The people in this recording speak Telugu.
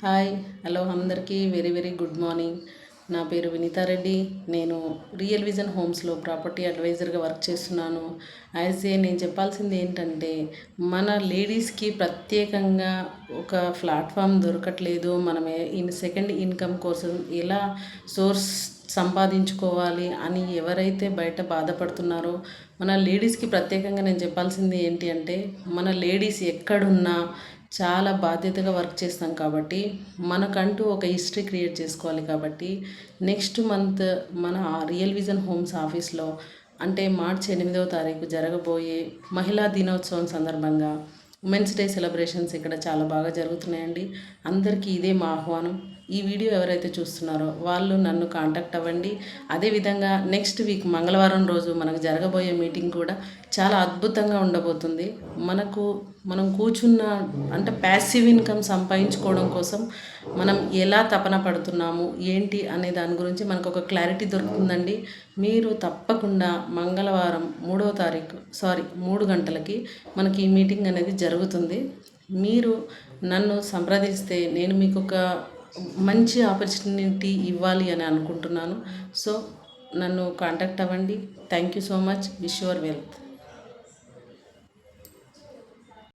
హాయ్ హలో అందరికీ వెరీ వెరీ గుడ్ మార్నింగ్. నా పేరు వినీతారెడ్డి. నేను రియల్ విజన్ హోమ్స్లో ప్రాపర్టీ అడ్వైజర్గా వర్క్ చేస్తున్నాను. నేను చెప్పాల్సింది ఏంటంటే, మన లేడీస్కి ప్రత్యేకంగా ఒక ప్లాట్ఫామ్ దొరకట్లేదు. మనమే సెకండ్ ఇన్కమ్ కోసం ఎలా సోర్స్ సంపాదించుకోవాలి అని ఎవరైతే బయట బాధపడుతున్నారో, మన లేడీస్కి ప్రత్యేకంగా నేను చెప్పాల్సింది ఏంటి అంటే, మన లేడీస్ ఎక్కడున్నా చాలా బాధ్యతగా వర్క్ చేస్తాం కాబట్టి మనకంటూ ఒక హిస్టరీ క్రియేట్ చేసుకోవాలి. కాబట్టి నెక్స్ట్ మంత్ మన రియల్ విజన్ హోమ్స్ ఆఫీస్లో అంటే మార్చి 8వ తారీఖు జరగబోయే మహిళా దినోత్సవం సందర్భంగా ఉమెన్స్ డే సెలబ్రేషన్స్ ఇక్కడ చాలా బాగా జరుగుతున్నాయండి. అందరికీ ఇదే మా ఆహ్వానం. ఈ వీడియో ఎవరైతే చూస్తున్నారో వాళ్ళు నన్ను కాంటాక్ట్ అవ్వండి. అదేవిధంగా నెక్స్ట్ వీక్ మంగళవారం రోజు మనకు జరగబోయే మీటింగ్ కూడా చాలా అద్భుతంగా ఉండబోతుంది. మనం కూర్చున్న అంటే ప్యాసివ్ ఇన్కమ్ సంపాదించుకోవడం కోసం మనం ఎలా తపన పడుతున్నాము ఏంటి అనే దాని గురించి మనకు ఒక క్లారిటీ దొరుకుతుందండి. మీరు తప్పకుండా మంగళవారం 3వ తారీఖు 3 గంటలకి మనకి ఈ మీటింగ్ అనేది జరుగుతుంది. మీరు నన్ను సంప్రదిస్తే నేను మీకు ఒక మంచి ఆపర్చునిటీ ఇవ్వాలి అని అనుకుంటున్నాను. సో నన్ను కాంటాక్ట్ అవ్వండి. Thank you so much. Wish your wealth.